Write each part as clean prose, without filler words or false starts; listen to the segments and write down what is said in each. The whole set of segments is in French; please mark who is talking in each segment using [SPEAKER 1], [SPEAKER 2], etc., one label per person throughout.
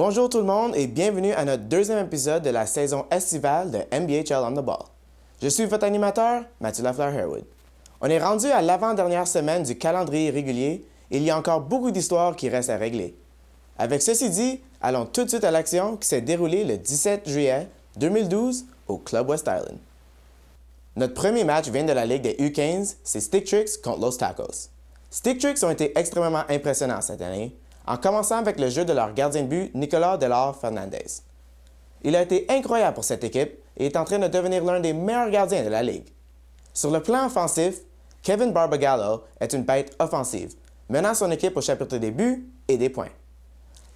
[SPEAKER 1] Bonjour tout le monde et bienvenue à notre deuxième épisode de la saison estivale de NBHL on the Ball. Je suis votre animateur, Mathieu Lafleur-Harewood. On est rendu à l'avant-dernière semaine du calendrier régulier et il y a encore beaucoup d'histoires qui restent à régler. Avec ceci dit, allons tout de suite à l'action qui s'est déroulée le 17 juillet 2012 au Club West Island. Notre premier match vient de la Ligue des U15, c'est Stick Tricks contre Los Tacos. Stick Tricks ont été extrêmement impressionnants cette année, en commençant avec le jeu de leur gardien de but, Nicolas Delor Fernandez. Il a été incroyable pour cette équipe et est en train de devenir l'un des meilleurs gardiens de la Ligue. Sur le plan offensif, Kevin Barbagallo est une bête offensive, menant son équipe au chapitre des buts et des points.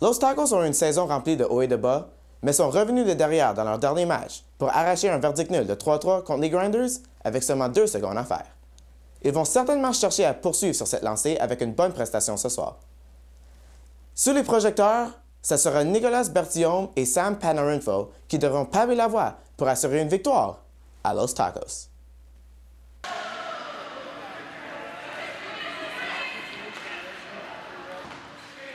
[SPEAKER 1] Los Tacos ont une saison remplie de hauts et de bas, mais sont revenus de derrière dans leur dernier match pour arracher un verdict nul de 3-3 contre les Grinders avec seulement 2 secondes à faire. Ils vont certainement chercher à poursuivre sur cette lancée avec une bonne prestation ce soir. Sous les projecteurs, ce sera Nicolas Bertillon et Sam Panarinfo qui devront paver la voie pour assurer une victoire à Los Tacos.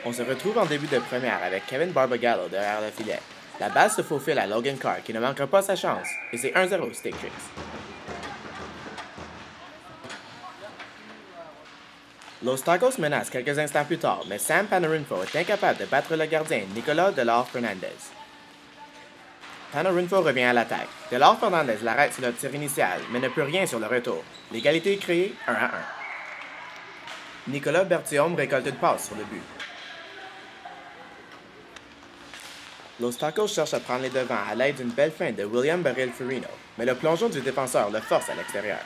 [SPEAKER 1] On se retrouve en début de première avec Kevin Barbagallo derrière le filet. La balle se faufile à Logan Carr qui ne manquera pas sa chance et c'est 1-0 Stick Tricks. Los Tacos menace quelques instants plus tard, mais Sam Panarinfo est incapable de battre le gardien Nicolas Delor Fernandez. Panarinfo revient à l'attaque. Delor Fernandez l'arrête sur le tir initial, mais ne peut rien sur le retour. L'égalité est créée 1-1. Nicolas Bertillon récolte une passe sur le but. Los Tacos cherche à prendre les devants à l'aide d'une belle feinte de William Baril-Ferrino, mais le plongeon du défenseur le force à l'extérieur.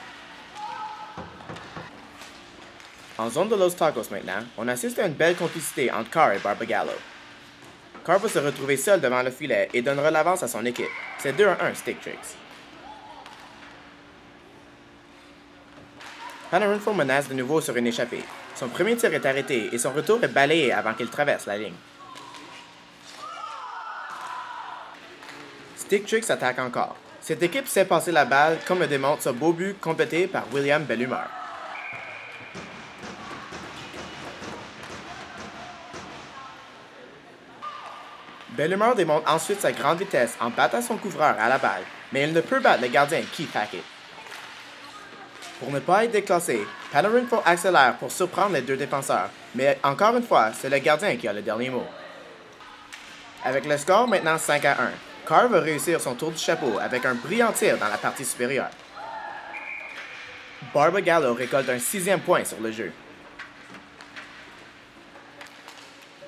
[SPEAKER 1] En zone de Los Tacos maintenant, on assiste à une belle complicité entre Carr et Barbagallo. Carr va se retrouver seul devant le filet et donnera l'avance à son équipe. C'est 2-1 Stick Tricks. Panarinfo menace de nouveau sur une échappée. Son premier tir est arrêté et son retour est balayé avant qu'il traverse la ligne. Stick Tricks attaque encore. Cette équipe sait passer la balle comme le démontre ce beau but complété par William Bellumeur. Bellumeur démontre ensuite sa grande vitesse en battant son couvreur à la balle, mais il ne peut battre le gardien Keith Hackett. Pour ne pas être déclassé, Panarinfo accélère pour surprendre les deux défenseurs, mais encore une fois, c'est le gardien qui a le dernier mot. Avec le score maintenant 5-1, Carr va réussir son tour du chapeau avec un brillant tir dans la partie supérieure. Barbagallo récolte un 6e point sur le jeu.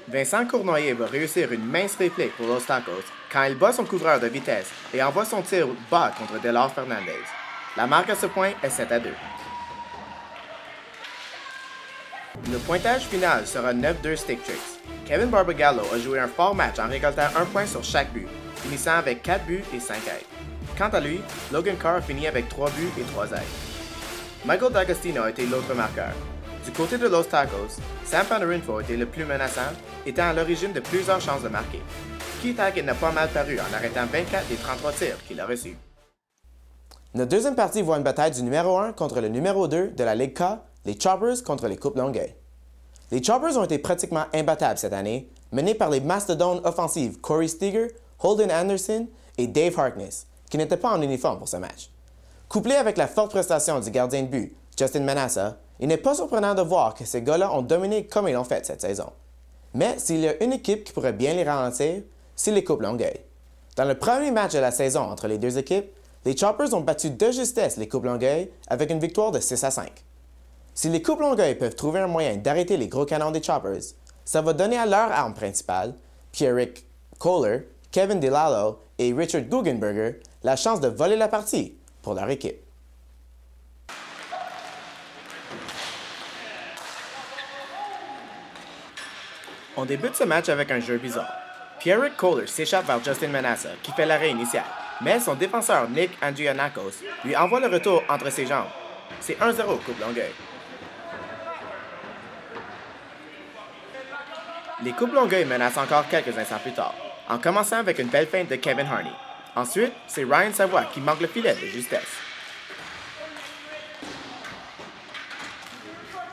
[SPEAKER 1] Vincent Cournoyer va réussir une mince réplique pour Los Tacos quand il bat son couvreur de vitesse et envoie son tir bas contre Delor Fernandez. La marque à ce point est 7-2. Le pointage final sera 9-2 Stick Tricks. Kevin Barbagallo a joué un fort match en récoltant 1 point sur chaque but, finissant avec 4 buts et 5 aides. Quant à lui, Logan Carr finit avec 3 buts et 3 aides. Michael D'Agostino a été l'autre marqueur. Du côté de Los Tacos, Sam Panarinfo était le plus menaçant, étant à l'origine de plusieurs chances de marquer. Keith Hackett n'a pas mal paru en arrêtant 24 des 33 tirs qu'il a reçus. Notre deuxième partie voit une bataille du numéro 1 contre le numéro 2 de la Ligue K, les Choppers contre les Coupes Longueuil. Les Choppers ont été pratiquement imbattables cette année, menés par les mastodontes offensives Corey Steger, Holden Anderson et Dave Harkness, qui n'étaient pas en uniforme pour ce match. Couplé avec la forte prestation du gardien de but, Justin Manassa, il n'est pas surprenant de voir que ces gars-là ont dominé comme ils l'ont fait cette saison. Mais s'il y a une équipe qui pourrait bien les ralentir, c'est les Coupes Longueuil. Dans le premier match de la saison entre les deux équipes, les Choppers ont battu de justesse les Coupes Longueuil avec une victoire de 6-5. Si les Coupes Longueuil peuvent trouver un moyen d'arrêter les gros canons des Choppers, ça va donner à leur arme principale, Pierrick Kohler, Kevin DeLallo et Richard Guggenberger, la chance de voler la partie pour leur équipe. On débute ce match avec un jeu bizarre. Pierrick Kohler s'échappe vers Justin Manassa, qui fait l'arrêt initial, mais son défenseur Nick Andrianakos lui envoie le retour entre ses jambes. C'est 1-0 Coupe Longueuil. Les Coupes Longueuil menacent encore quelques instants plus tard, en commençant avec une belle feinte de Kevin Harney. Ensuite, c'est Ryan Savoie qui manque le filet de justesse.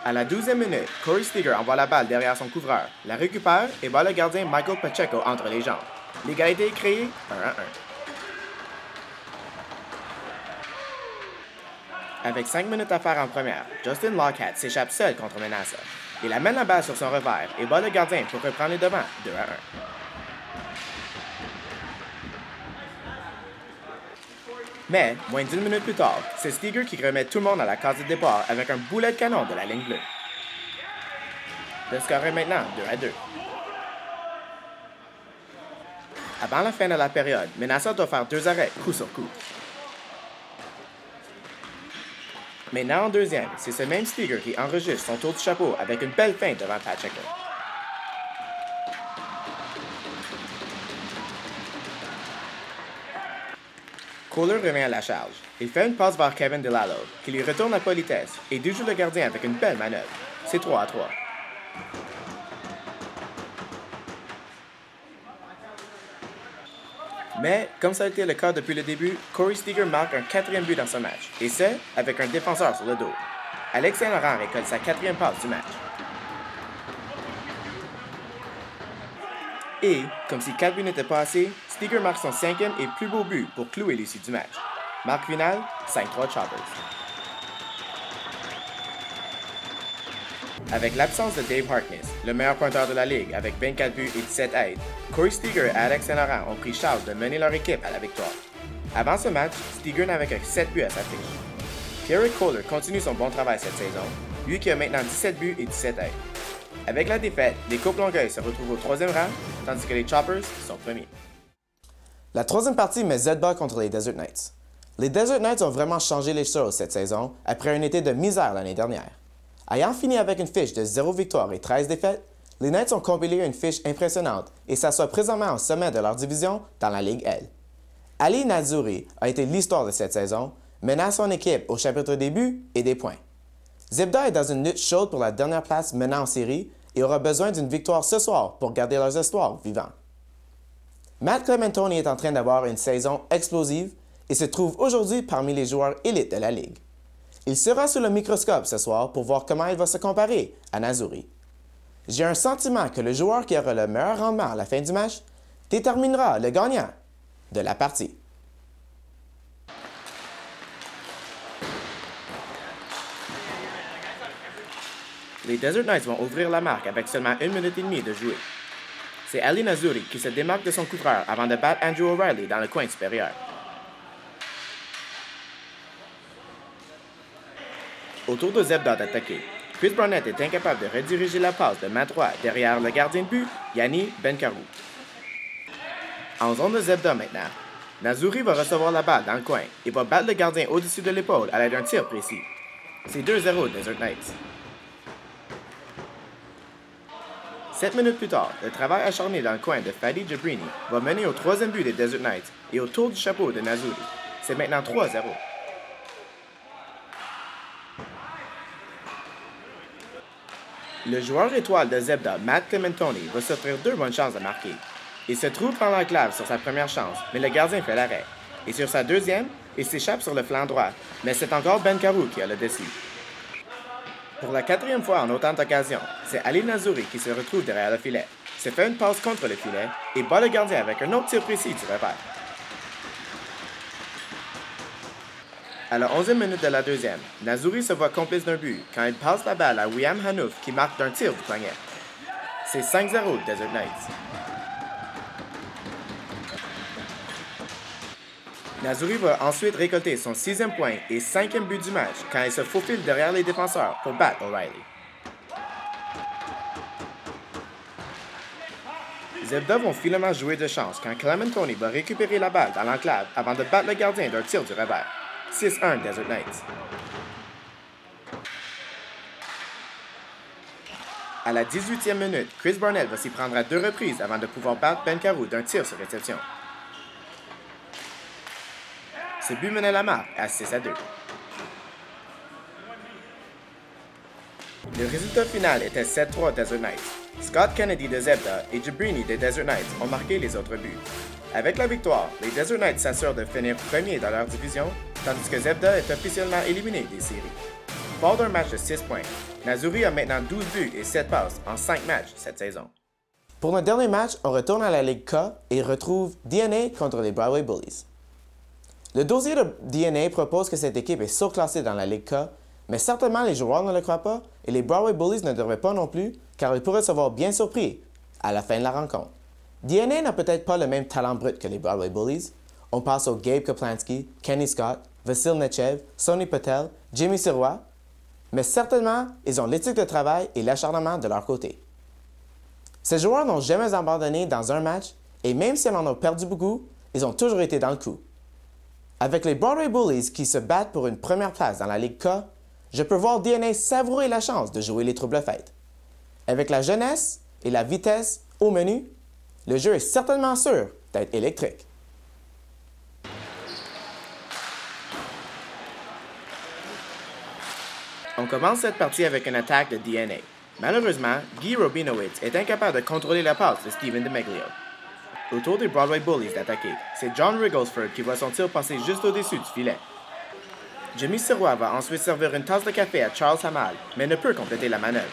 [SPEAKER 1] À la 12e minute, Corey Seager envoie la balle derrière son couvreur, la récupère et bat le gardien Michael Pacheco entre les jambes. L'égalité est créée, 1-1. Avec 5 minutes à faire en première, Justin Lockhart s'échappe seul contre Menasa. Il amène la balle sur son revers et bat le gardien pour reprendre les devants, 2-1. Mais, moins d'une minute plus tard, c'est Seager qui remet tout le monde à la case de départ avec un boulet de canon de la ligne bleue. Le score est maintenant 2-2. Avant la fin de la période, Menasa doit faire 2 arrêts coup sur coup. Maintenant en deuxième, c'est ce même Seager qui enregistre son tour du chapeau avec une belle feinte devant Pacheco. Kohler revient à la charge. Il fait une passe vers Kevin Delalo, qui lui retourne la politesse et déjoue le gardien avec une belle manœuvre. C'est 3-3. Mais, comme ça a été le cas depuis le début, Corey Seager marque un 4e but dans ce match, et ce, avec un défenseur sur le dos. Alex Saint-Laurent récolte sa 4e passe du match. Et, comme si 4 buts n'étaient pas assez, Seager marque son 5e et plus beau but pour clouer l'issue du match. Marque finale, 5-3 Choppers. Avec l'absence de Dave Harkness, le meilleur pointeur de la ligue avec 24 buts et 17 aides, Corey Seager et Alex Saint-Laurent ont pris charge de mener leur équipe à la victoire. Avant ce match, Seager n'avait que 7 buts à sa fiche. Pierre Kohler continue son bon travail cette saison, lui qui a maintenant 17 buts et 17 aides. Avec la défaite, les Coupes Longueuil se retrouvent au 3e rang, tandis que les Choppers sont premiers. La 3e partie met ZBA contre les Desert Knights. Les Desert Knights ont vraiment changé les choses cette saison après un été de misère l'année dernière. Ayant fini avec une fiche de 0 victoire et 13 défaites, les Knights ont compilé une fiche impressionnante et s'assoient présentement au sommet de leur division dans la Ligue L. Ali Nazuri a été l'histoire de cette saison, menant son équipe au chapitre des buts et des points. ZBA est dans une lutte chaude pour la dernière place menant en série et aura besoin d'une victoire ce soir pour garder leurs espoirs vivants. Matt Clementoni est en train d'avoir une saison explosive et se trouve aujourd'hui parmi les joueurs élites de la Ligue. Il sera sous le microscope ce soir pour voir comment il va se comparer à Nazuri. J'ai un sentiment que le joueur qui aura le meilleur rendement à la fin du match déterminera le gagnant de la partie. Les Desert Knights vont ouvrir la marque avec seulement 1 minute et demie de jouer. C'est Ali Nazuri qui se démarque de son couvreur avant de battre Andrew O'Reilly dans le coin supérieur. Autour de ZBA d'attaquer, Chris Barnett est incapable de rediriger la passe de main droite derrière le gardien de but, Yanni Benkarou. En zone de ZBA maintenant, Nazuri va recevoir la balle dans le coin et va battre le gardien au-dessus de l'épaule à l'aide d'un tir précis. C'est 2-0 Desert Knights. 7 minutes plus tard, le travail acharné dans le coin de Fadi Jabrini va mener au 3e but des Desert Knights et au tour du chapeau de Nazuri. C'est maintenant 3-0. Le joueur étoile de ZBA, Matt Clementoni, va s'offrir 2 bonnes chances de marquer. Il se trouve prendre l'enclave sur sa première chance, mais le gardien fait l'arrêt. Et sur sa deuxième, il s'échappe sur le flanc droit, mais c'est encore Benkarou qui a le dessus. Pour la 4e fois en autant d'occasions, c'est Ali Nazuri qui se retrouve derrière le filet, se fait une passe contre le filet et bat le gardien avec un autre tir précis du revers. À la 11e minute de la deuxième, Nazuri se voit complice d'un but quand il passe la balle à William Hanouf qui marque d'un tir du poignet. C'est 5-0 Desert Knights. Nazuri va ensuite récolter son 6e point et 5e but du match quand il se faufile derrière les défenseurs pour battre O'Reilly. ZBA vont finalement jouer de chance quand Clementoni va récupérer la balle dans l'enclave avant de battre le gardien d'un tir du revers. 6-1 Desert Knights. À la 18e minute, Chris Barnett va s'y prendre à 2 reprises avant de pouvoir battre Benkarou d'un tir sur réception. Ce but menait la marque à 6-2. Le résultat final était 7-3 Desert Knights. Scott Kennedy de ZBA et Jabrini des Desert Knights ont marqué les autres buts. Avec la victoire, les Desert Knights s'assurent de finir premier dans leur division, tandis que ZBA est officiellement éliminé des séries. Fort d'un match de 6 points, Nazuri a maintenant 12 buts et 7 passes en 5 matchs cette saison.
[SPEAKER 2] Pour notre dernier match, on retourne à la Ligue K et retrouve DNA contre les Broadway Bullies. Le dossier de DNA propose que cette équipe est surclassée dans la Ligue K, mais certainement les joueurs ne le croient pas et les Broadway Bullies ne devraient pas non plus, car ils pourraient se voir bien surpris à la fin de la rencontre. DNA n'a peut-être pas le même talent brut que les Broadway Bullies. On passe aux Gabe Kaplansky, Kenny Scott, Vasil Nechev, Sonny Patel, Jimmy Sirois, mais certainement, ils ont l'éthique de travail et l'acharnement de leur côté. Ces joueurs n'ont jamais abandonné dans un match et même s'ils en ont perdu beaucoup, ils ont toujours été dans le coup. Avec les Broadway Bullies qui se battent pour une première place dans la Ligue K, je peux voir DNA savourer la chance de jouer les troubles fêtes. Avec la jeunesse et la vitesse au menu, le jeu est certainement sûr d'être électrique.
[SPEAKER 1] On commence cette partie avec une attaque de DNA. Malheureusement, Guy Robinowitz est incapable de contrôler la passe de Steven DeMeglio. Au tour des Broadway Bullies d'attaquer, c'est John Rigglesford qui voit son tir passer juste au-dessus du filet. Jimmy Sirois va ensuite servir une tasse de café à Charles Hamal, mais ne peut compléter la manœuvre.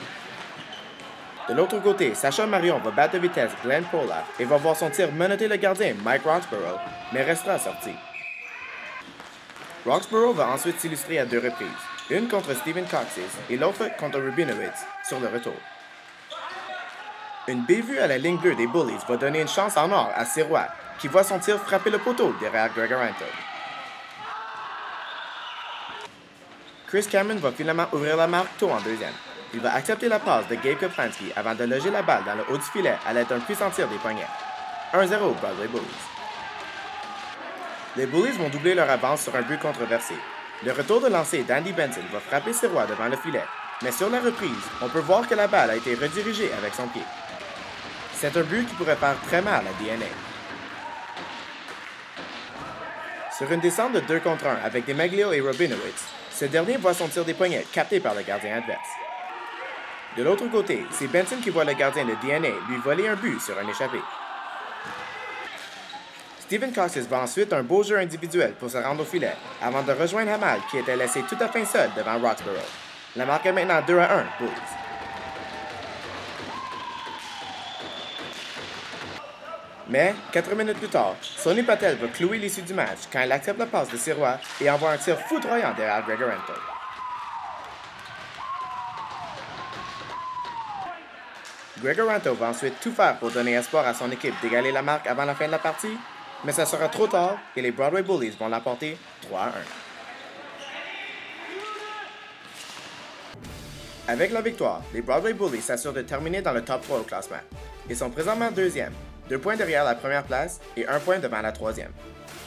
[SPEAKER 1] De l'autre côté, Sacha Marion va battre de vitesse Glenn Pola et va voir son tir menotter le gardien Mike Roxborough, mais restera sorti. Roxborough va ensuite s'illustrer à 2 reprises, une contre Stephen Coxis et l'autre contre Rubinowitz sur le retour. Une bévue à la ligne bleue des Bullies va donner une chance en or à Sirois, qui voit son tir frapper le poteau derrière Gregoranto. Chris Cameron va finalement ouvrir la marque tôt en deuxième. Il va accepter la passe de Gabe Kaplansky avant de loger la balle dans le haut du filet à l'aide d'un puissant tir des poignets. 1-0 Broadway Bullies. Les Bullies vont doubler leur avance sur un but controversé. Le retour de lancer d'Andy Benson va frapper Sirois devant le filet, mais sur la reprise, on peut voir que la balle a été redirigée avec son pied. C'est un but qui pourrait faire très mal à DNA. Sur une descente de 2 contre 1 avec DeMeglio et Robinowitz, ce dernier voit son tir des poignets capté par le gardien adverse. De l'autre côté, c'est Benson qui voit le gardien de DNA lui voler un but sur un échappé. Stephen Coxis va ensuite un beau jeu individuel pour se rendre au filet, avant de rejoindre Hamal qui était laissé tout à fait seul devant Roxborough. La marque est maintenant 2-1 Bullies. Mais, 4 minutes plus tard, Sonny Patel va clouer l'issue du match quand il accepte la passe de Sirois et envoie un tir foudroyant derrière Gregoranto. Gregoranto va ensuite tout faire pour donner espoir à son équipe d'égaler la marque avant la fin de la partie, mais ça sera trop tard et les Broadway Bullies vont l'emporter 3-1. Avec la victoire, les Broadway Bullies s'assurent de terminer dans le top 3 au classement. Ils sont présentement deuxième, 2 points derrière la première place et 1 point devant la troisième.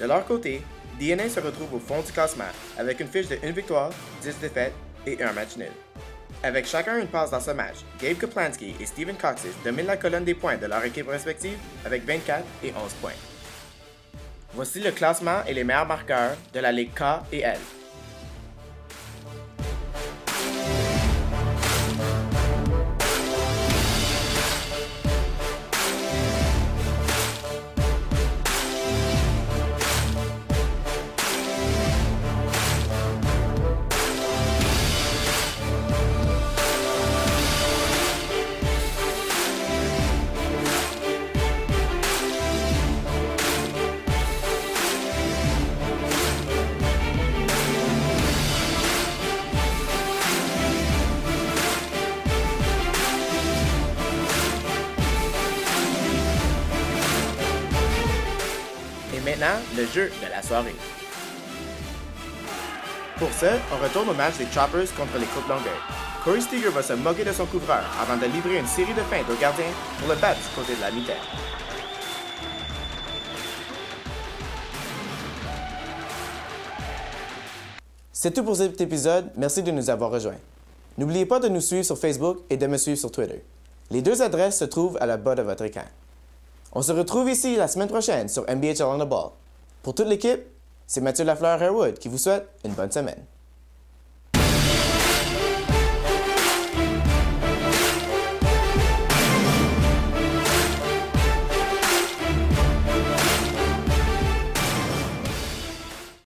[SPEAKER 1] De leur côté, DNA se retrouve au fond du classement avec une fiche de 1 victoire, 10 défaites et 1 match nul. Avec chacun une passe dans ce match, Gabe Kaplansky et Stephen Coxis dominent la colonne des points de leur équipe respective avec 24 et 11 points. Voici le classement et les meilleurs marqueurs de la Ligue K et L. Maintenant, le jeu de la soirée. Pour ce, on retourne au match des Choppers contre les Coupes Longueuil. Corey Steger va se moquer de son couvreur avant de livrer une série de feintes au gardien pour le battre du côté de la mi-temps.
[SPEAKER 2] C'est tout pour cet épisode, merci de nous avoir rejoints. N'oubliez pas de nous suivre sur Facebook et de me suivre sur Twitter. Les 2 adresses se trouvent à la bas de votre écran. On se retrouve ici la semaine prochaine sur NBHL on the Ball. Pour toute l'équipe, c'est Mathieu Lafleur-Harewood qui vous souhaite une bonne semaine.